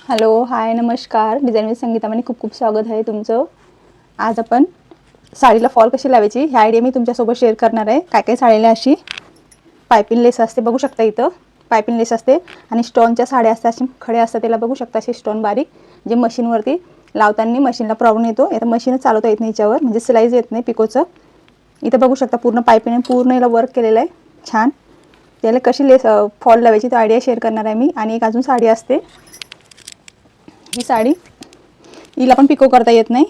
Hello, हाय, नमस्कार. Design with संगीतामध्ये खूप खूप स्वागत आहे तुमचं. आज आपण साडीला फॉल कशी लावायची ह्या आयडिया मी तुमच्यासोबत शेअर करणार आहे. काय काय साडीला अशी पायपिंग लेस असते, बघू शकता इथं पायपिंग लेस असते आणि स्टोनच्या साड्या असतात, अशी खडे असतात, त्याला बघू शकता असे स्टोन बारीक, जे मशीनवरती लावताना मशीनला प्रॉब्लेम येतो. आता मशीनच चालवता येत नाही याच्यावर, म्हणजे सिलाईज येत नाही पिकोचं. इथं बघू शकता पूर्ण पायपिंग पूर्ण याला वर्क केलेलं आहे छान. त्याला कशी लेस फॉल लावायची तो आयडिया शेअर करणार आहे मी. आणि एक अजून साडी असते, ही साडी हिला पण पिको करता येत नाही.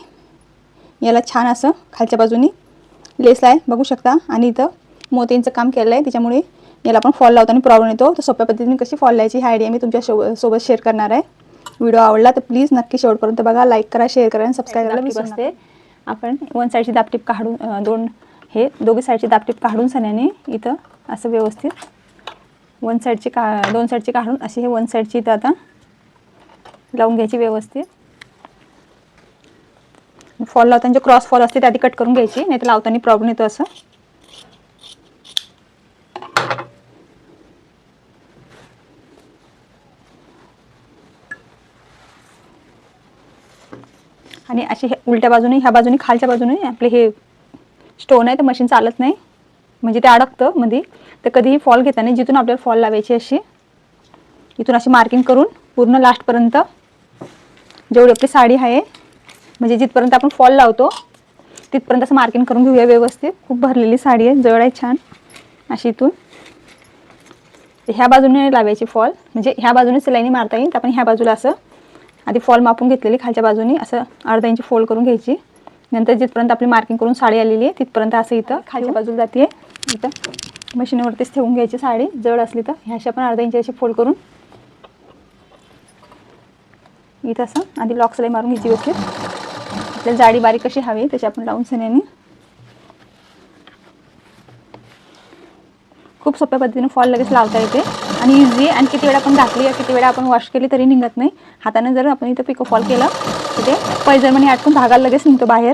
याला छान असं खालच्या बाजूनी लेस आहे, बघू शकता. आणि इथं मोत्यांचं काम केलं आहे, त्याच्यामुळे याला पण फॉल लावताना प्रॉब्लेम येतो. तर सोप्या पद्धतीने कशी फॉल लावायची हा आयडिया मी तुमच्या सोबत शेअर करणार आहे. व्हिडिओ आवडला तर प्लीज नक्की शेवटपर्यंत बघा, लाईक करा, शेअर करा आणि सबस्क्राईब करायला विसरू नका. आपण वन साईडची दापटीप काढून दोघी साईडची दापटीप काढून सण्याने इथं असं व्यवस्थित दोन साईडची काढून अशी हे वन साईडची इथं आता लावून घ्यायची व्यवस्थित. फॉल लावताना जे क्रॉस फॉल असते ते आधी कट करून घ्यायची, नाही तर लावताना प्रॉब्लेम येतो असं. आणि असे उलट्या बाजूने ह्या बाजूने खालच्या बाजूने आपले हे स्टोन आहे, तर मशीन चालत नाही, म्हणजे ते अडकतं मध्ये. तर कधीही फॉल घेताना जिथून आपल्याला फॉल लावायची अशी इथून अशी मार्किंग करून पूर्ण लास्टपर्यंत जेवढी आपली साडी आहे, म्हणजे जिथपर्यंत आपण फॉल लावतो तिथपर्यंत असं मार्किंग करून घेऊया व्यवस्थित. खूप भरलेली साडी आहे, जड आहे छान अशी. इथून ह्या बाजूने लावायची फॉल, म्हणजे ह्या बाजूने सिलाईनी मारता येईल. तर आपण ह्या बाजूला असं आधी फॉल मापून घेतलेली खालच्या बाजूने असं अर्धा इंच फोल्ड करून घ्यायची. नंतर जिथपर्यंत आपली मार्किंग करून साडी आलेली आहे तिथपर्यंत असं इथं खालच्या बाजूला जाते, इथं मशीनवरतीच ठेवून घ्यायची. साडी जड असली तर ह्या अशा पण अर्धा इंच अशी फोल्ड करून इथं असं आधी लॉक सिलाई मारून घ्यायची व्यवस्थित. आपल्याला जाडी बारीक कशी हवी त्याची आपण लावून सण्याने खूप सोप्या पद्धतीने फॉल लगेच लावता येते आणि इझी. आणि किती वेळा आपण घातली या किती वेळा आपण वॉश केली तरी निघत नाही. हाताने जर आपण इथं पिको फॉल केलं तर ते पैजणमध्ये अटकून धागा लगेच निघतो बाहेर.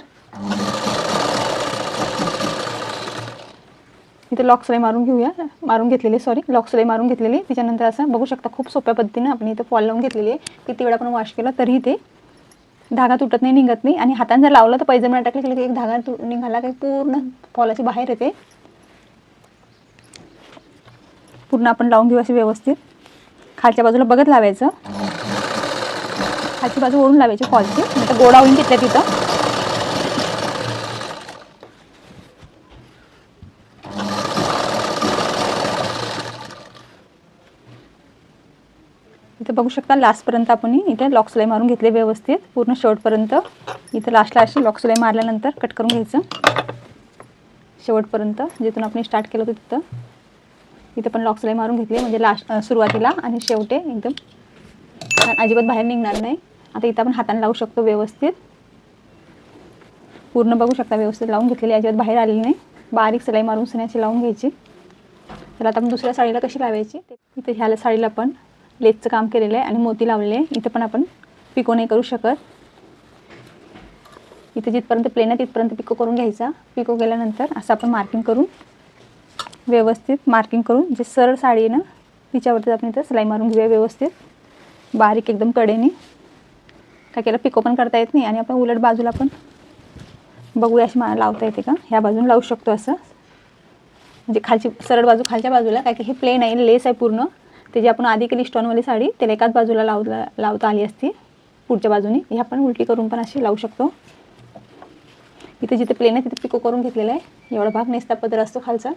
इथं लॉक सिलाई मारून घेतलेली लॉक सिलाई मारून घेतलेली. त्याच्यानंतर असं बघू शकता खूप सोप्या पद्धतीने आपण इथं फॉल लावून घेतलेली आहे. किती वेळा आपण वॉश केला तरी ते धागा तुटत नाही, निघत नाही. आणि हाताने जर लावलं तर पैजणमध्ये अटकलं की एक धागा निघाला काही पूर्ण फॉलाची बाहेर येते. पूर्ण आपण लावून घेऊ अशी व्यवस्थित. खालच्या बाजूला बघत लावायचं, खालची बाजू ओढून लावायची फॉलची, नाही तर गोडा होऊन घेतल्या तिथं. इथं बघू शकता लास्टपर्यंत आपण इथे लॉक सिलाई मारून घेतले व्यवस्थित पूर्ण शेवटपर्यंत. इथं लास्टला अशी लॉक सिलाई मारल्यानंतर कट करून घ्यायचं शेवटपर्यंत, जिथून आपण स्टार्ट केलं होतं तिथं. इथं पण लॉक सिलाई मारून घेतली, म्हणजे सुरुवातीला आणि शेवटे एकदम अजिबात बाहेर निघणार नाही. आता इथं आपण हाताने लावू शकतो व्यवस्थित. पूर्ण बघू शकता व्यवस्थित लावून घेतलेली, अजिबात बाहेर आलेली नाही. बारीक सिलाई मारून सण्याची लावून घ्यायची. तर आता आपण दुसऱ्या साडीला कशी लावायची, इथं ह्या साडीला पण लेसचं काम केलेलं आहे आणि मोती लावलेले आहे. इथं पण आपण पिको नाही करू शकत. इथं जिथपर्यंत प्लेन आहे तिथपर्यंत पिको करून घ्यायचा. पिको केल्यानंतर असं आपण मार्किंग करून व्यवस्थित जे सरळ साडी आहे ना तिच्यावरती आपण इथं सिलाई मारून घेऊया व्यवस्थित बारीक एकदम कडेने. काय केलं पिको पण करता येत नाही आणि आपण उलट बाजूला पण बघूया अशी लावता येते का. ह्या बाजून लावू शकतो असं, म्हणजे खालची सरळ बाजू खालच्या बाजूला. काय की हे प्लेन आहे, लेस आहे पूर्ण. ते जे आपण आधी केली स्टोनवाली साडी त्याला एकाच बाजूला लावता आली असती पुढच्या बाजूने. ह्या पण उलटी करून पण अशी लावू शकतो. इथे जिथे प्लेन आहे तिथे पिको करून घेतलेला आहे. एवढा भाग नेसता पदर असतो खालचा.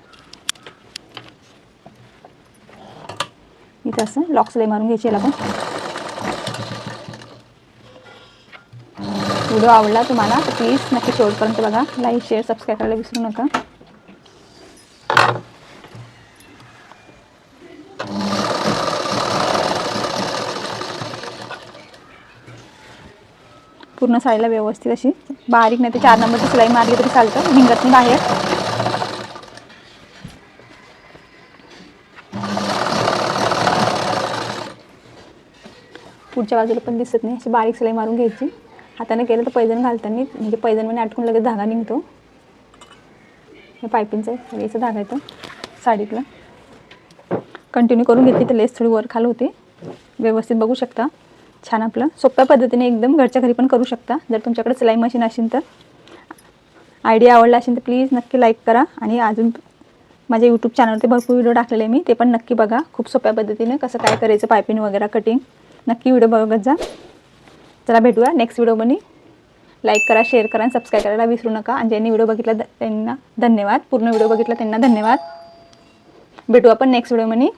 इथं असं लॉक सिलाई मारून घ्यायची याला पण. व्हिडिओ आवडला तुम्हाला तर प्लीज नक्की शेवटपर्यंत बघा. लाईक, शेअर, सबस्क्राईब करायला विसरू नका. पूर्ण साडीला व्यवस्थित अशी बारीक नाही तर 4 नंबरची सिलाई मारली तरी चालतं, निघत नाही बाहेर. पुढच्या बाजूला पण दिसत नाही, अशी बारीक सिलाई मारून घ्यायची. हाताने केलं तर पैजण घालताना म्हणजे पैजणमध्ये अटकून लगेच धागा निघतो. हे पायपिंगचा याचा धागा येतो साडीतला. कंटिन्यू करून घेतली तर लेस थोडी वर खाली होते व्यवस्थित, बघू शकता. छान आपलं सोप्या पद्धतीने एकदम घरच्या घरी पण करू शकता. जर तुमच्याकडे सिलाई मशीन असेल तर आयडिया आवडला असेल तर प्लीज नक्की लाईक करा. आणि अजून माझ्या यूट्यूब चॅनलवरती भरपूर व्हिडिओ टाकलेले मी, ते पण नक्की बघा. खूप सोप्या पद्धतीने कसं काय करायचं पायपिंग वगैरे कटिंग, नक्की व्हिडिओ बघत जा. चला भेटूया नेक्स्ट व्हिडिओमध्ये. लाईक करा, शेअर करा आणि सबस्क्राईब करायला विसरू नका. आणि ज्यांनी व्हिडिओ बघितला त्यांना धन्यवाद. पूर्ण व्हिडिओ बघितला त्यांना धन्यवाद. भेटू आपण नेक्स्ट व्हिडिओमध्ये.